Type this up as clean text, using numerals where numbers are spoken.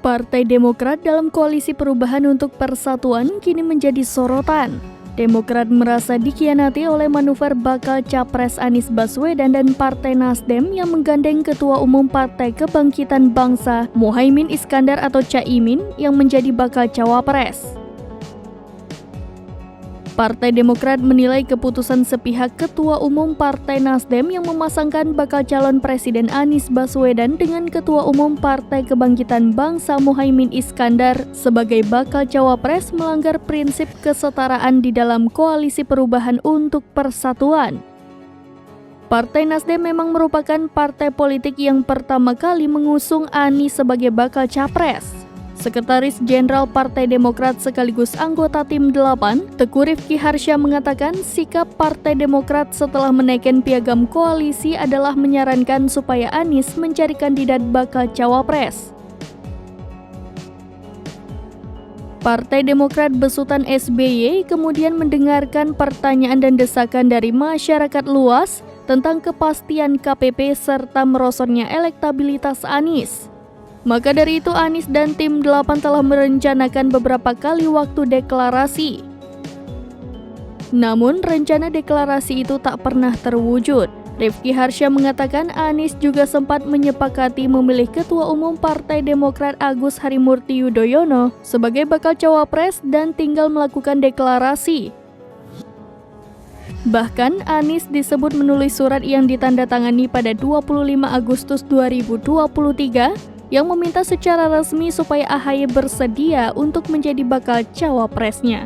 Partai Demokrat dalam Koalisi Perubahan untuk Persatuan kini menjadi sorotan. Demokrat merasa dikhianati oleh manuver bakal Capres Anies Baswedan dan Partai Nasdem yang menggandeng Ketua Umum Partai Kebangkitan Bangsa Muhaimin Iskandar atau Caimin yang menjadi bakal cawapres. Partai Demokrat menilai keputusan sepihak Ketua Umum Partai Nasdem yang memasangkan bakal calon Presiden Anies Baswedan dengan Ketua Umum Partai Kebangkitan Bangsa Muhaimin Iskandar sebagai bakal cawapres melanggar prinsip kesetaraan di dalam Koalisi Perubahan untuk Persatuan. Partai Nasdem memang merupakan partai politik yang pertama kali mengusung Anies sebagai bakal capres. Sekretaris Jenderal Partai Demokrat sekaligus anggota Tim 8, Teguh Rifki Harsha mengatakan sikap Partai Demokrat setelah menaikkan piagam koalisi adalah menyarankan supaya Anies mencari kandidat bakal cawapres. Partai Demokrat besutan SBY kemudian mendengarkan pertanyaan dan desakan dari masyarakat luas tentang kepastian KPP serta merosotnya elektabilitas Anies. Maka dari itu Anies dan Tim 8 telah merencanakan beberapa kali waktu deklarasi. Namun rencana deklarasi itu tak pernah terwujud. Rifki Harsha mengatakan Anies juga sempat menyepakati memilih Ketua Umum Partai Demokrat Agus Harimurti Yudhoyono sebagai bakal cawapres dan tinggal melakukan deklarasi. Bahkan Anies disebut menulis surat yang ditandatangani pada 25 Agustus 2023 yang meminta secara resmi supaya AHY bersedia untuk menjadi bakal cawapresnya.